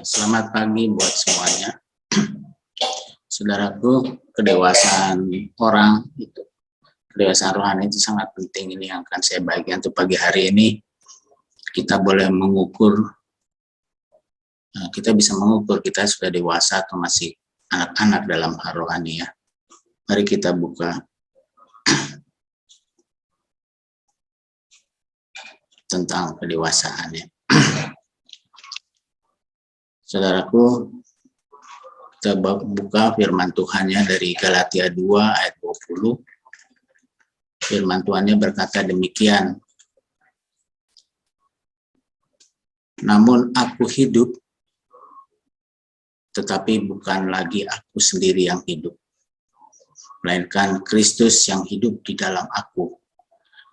Selamat pagi buat semuanya. Saudaraku, kedewasaan orang itu, kedewasaan rohani itu sangat penting. Ini yang akan saya bagikan untuk pagi hari ini. Kita boleh mengukur, kita bisa mengukur kita sudah dewasa atau masih anak-anak dalam hal rohani ya. Mari kita buka tentang kedewasaannya. Saudaraku, kita buka firman Tuhannya dari Galatia 2 ayat 20. Firman Tuhannya berkata demikian. Namun aku hidup, tetapi bukan lagi aku sendiri yang hidup, melainkan Kristus yang hidup di dalam aku.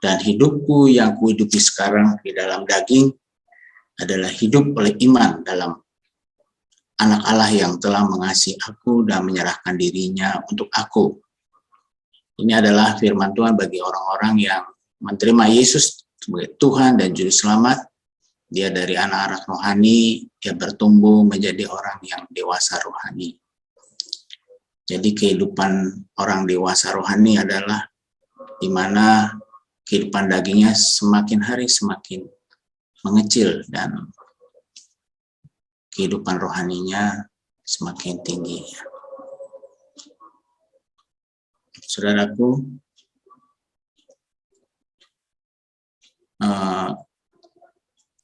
Dan hidupku yang kuhidupi sekarang di dalam daging adalah hidup oleh iman dalam Anak Allah yang telah mengasihi aku dan menyerahkan dirinya untuk aku. Ini adalah firman Tuhan bagi orang-orang yang menerima Yesus sebagai Tuhan dan Juru Selamat. Dia dari anak-anak rohani, dia bertumbuh menjadi orang yang dewasa rohani. Jadi kehidupan orang dewasa rohani adalah di mana kehidupan dagingnya semakin hari semakin mengecil dan kehidupan rohaninya semakin tinggi. Saudaraku,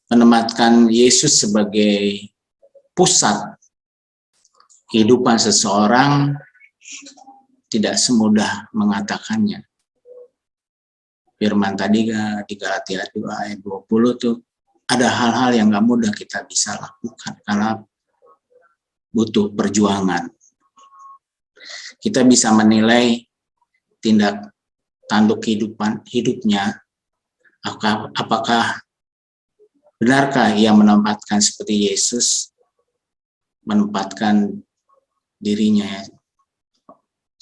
menempatkan Yesus sebagai pusat kehidupan seseorang tidak semudah mengatakannya. Firman tadi di Galatia 2 ayat 20 tuh, ada hal-hal yang gak mudah kita bisa lakukan karena butuh perjuangan. Kita bisa menilai tindak tanduk hidupnya, apakah benarkah ia menempatkan seperti Yesus menempatkan dirinya.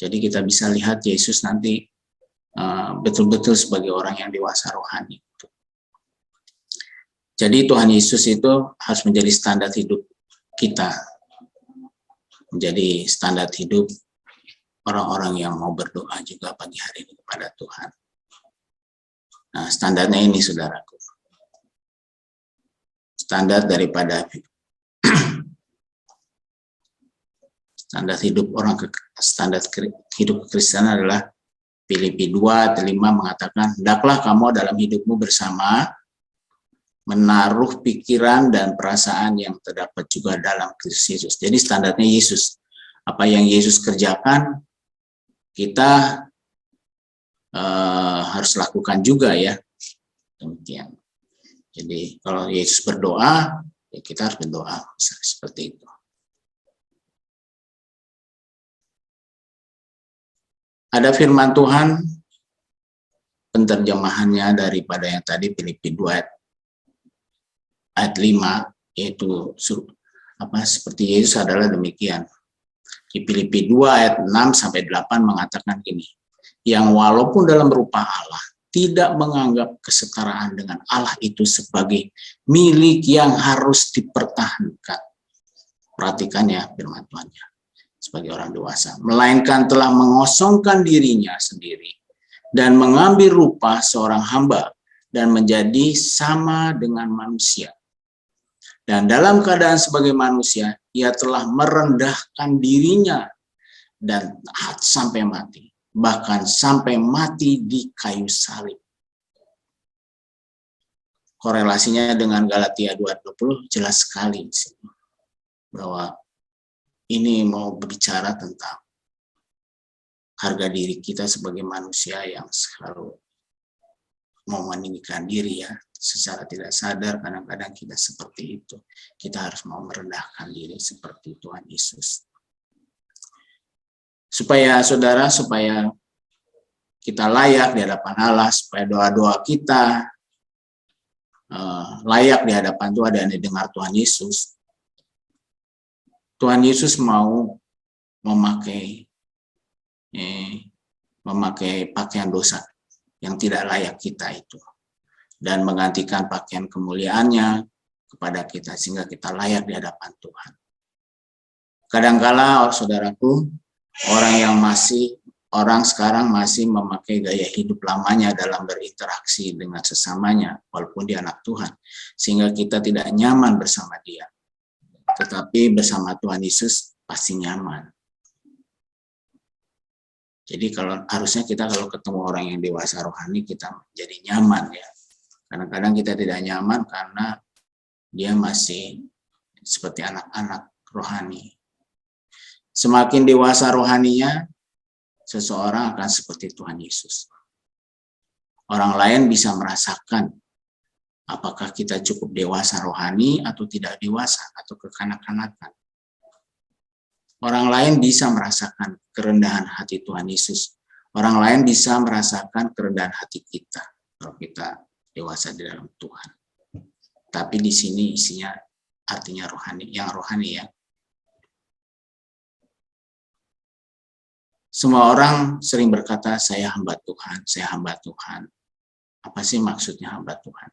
Jadi kita bisa lihat Yesus nanti betul-betul sebagai orang yang dewasa rohani. Jadi Tuhan Yesus itu harus menjadi standar hidup kita, menjadi standar hidup orang-orang yang mau berdoa juga pagi hari ini kepada Tuhan. Nah, standarnya ini, saudaraku. Standar daripada standar hidup hidup Kristen adalah Filipi 2 ayat 5 mengatakan, hendaklah kamu dalam hidupmu bersama menaruh pikiran dan perasaan yang terdapat juga dalam Kristus Yesus. Jadi standarnya Yesus. Apa yang Yesus kerjakan, kita harus lakukan juga ya. Demikian. Jadi kalau Yesus berdoa, ya kita harus berdoa. Seperti itu. Ada firman Tuhan, penterjemahannya daripada yang tadi Filipi 2 ayat 5, yaitu seperti Yesus adalah demikian. Di Filipi 2 ayat 6-8 mengatakan gini, yang walaupun dalam rupa Allah, tidak menganggap kesetaraan dengan Allah itu sebagai milik yang harus dipertahankan. Perhatikan ya firman Tuhannya, sebagai orang dewasa. Melainkan telah mengosongkan dirinya sendiri dan mengambil rupa seorang hamba dan menjadi sama dengan manusia. Dan dalam keadaan sebagai manusia, ia telah merendahkan dirinya dan taat sampai mati. Bahkan sampai mati di kayu salib. Korelasinya dengan Galatia 2:20 jelas sekali. Bahwa ini mau berbicara tentang harga diri kita sebagai manusia yang selalu mau meninggikan diri ya. Secara tidak sadar kadang-kadang kita seperti itu. Kita harus mau merendahkan diri seperti Tuhan Yesus. Supaya kita layak di hadapan Allah, supaya doa-doa kita layak di hadapan Tuhan dan didengar Tuhan Yesus. Tuhan Yesus mau memakai pakaian dosa yang tidak layak kita itu. Dan menggantikan pakaian kemuliaannya kepada kita sehingga kita layak di hadapan Tuhan. Kadangkala, saudaraku, orang sekarang masih memakai gaya hidup lamanya dalam berinteraksi dengan sesamanya, walaupun dia anak Tuhan, sehingga kita tidak nyaman bersama dia. Tetapi bersama Tuhan Yesus pasti nyaman. Jadi harusnya kita kalau ketemu orang yang dewasa rohani, kita jadi nyaman ya. Kadang-kadang kita tidak nyaman karena dia masih seperti anak-anak rohani. Semakin dewasa rohaninya, seseorang akan seperti Tuhan Yesus. Orang lain bisa merasakan apakah kita cukup dewasa rohani atau tidak dewasa atau kekanak-kanakan. Orang lain bisa merasakan kerendahan hati Tuhan Yesus. Orang lain bisa merasakan kerendahan hati kita kalau kita dewasa di dalam Tuhan. Tapi di sini isinya artinya rohani, yang rohani ya. Semua orang sering berkata, saya hamba Tuhan, saya hamba Tuhan. Apa sih maksudnya hamba Tuhan?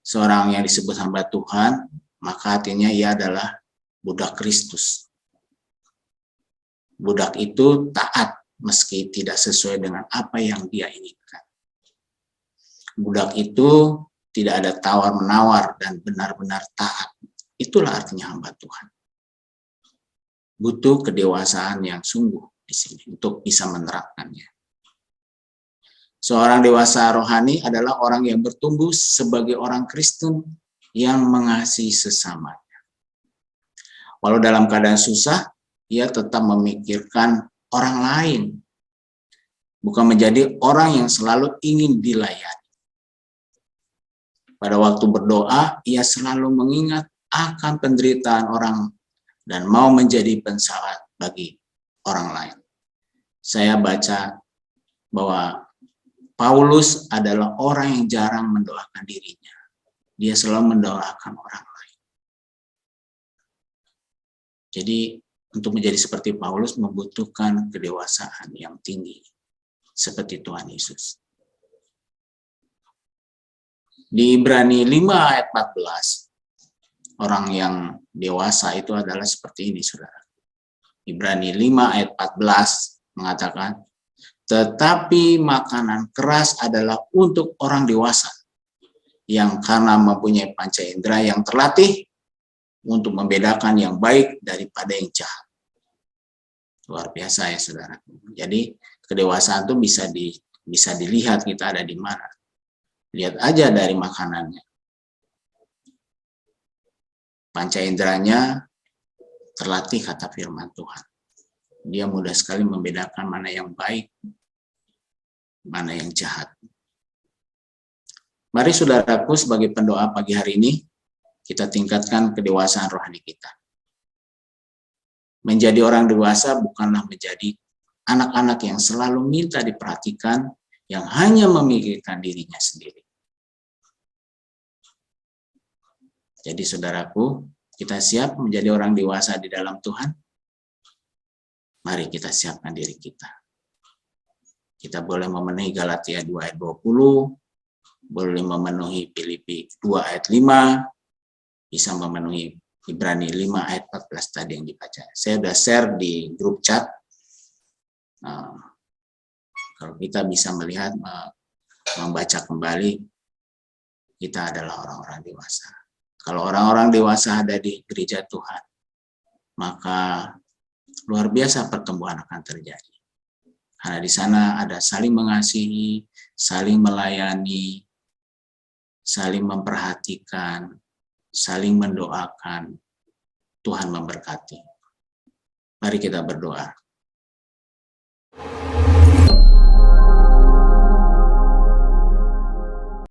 Seorang yang disebut hamba Tuhan, maka artinya ia adalah budak Kristus. Budak itu taat meski tidak sesuai dengan apa yang dia inginkan. Budak itu tidak ada tawar-menawar dan benar-benar taat. Itulah artinya hamba Tuhan. Butuh kedewasaan yang sungguh di sini untuk bisa menerapkannya. Seorang dewasa rohani adalah orang yang bertumbuh sebagai orang Kristen yang mengasihi sesamanya. Walau dalam keadaan susah, ia tetap memikirkan orang lain, bukan menjadi orang yang selalu ingin dilayani. Pada waktu berdoa, ia selalu mengingat akan penderitaan orang dan mau menjadi pensalat bagi orang lain. Saya baca bahwa Paulus adalah orang yang jarang mendoakan dirinya. Dia selalu mendoakan orang lain. Jadi untuk menjadi seperti Paulus membutuhkan kedewasaan yang tinggi seperti Tuhan Yesus. Di Ibrani 5 ayat 14, orang yang dewasa itu adalah seperti ini, saudara. Ibrani 5 ayat 14 mengatakan, tetapi makanan keras adalah untuk orang dewasa, yang karena mempunyai panca indera yang terlatih untuk membedakan yang baik daripada yang jahat. Luar biasa ya, saudara. Jadi kedewasaan itu bisa dilihat kita ada di mana. Lihat aja dari makanannya. Panca inderanya terlatih, kata firman Tuhan. Dia mudah sekali membedakan mana yang baik, mana yang jahat. Mari saudaraku, sebagai pendoa pagi hari ini, kita tingkatkan kedewasaan rohani kita. Menjadi orang dewasa bukanlah menjadi anak-anak yang selalu minta diperhatikan, yang hanya memikirkan dirinya sendiri. Jadi saudaraku, kita siap menjadi orang dewasa di dalam Tuhan? Mari kita siapkan diri kita. Kita boleh memenuhi Galatia 2 ayat 20, boleh memenuhi Filipi 2 ayat 5, bisa memenuhi Ibrani 5 ayat 14 tadi yang dibaca. Saya sudah share di grup chat. Kalau kita bisa melihat, membaca kembali, kita adalah orang-orang dewasa. Kalau orang-orang dewasa ada di gereja Tuhan, maka luar biasa pertumbuhan akan terjadi. Karena di sana ada saling mengasihi, saling melayani, saling memperhatikan, saling mendoakan. Tuhan memberkati. Mari kita berdoa.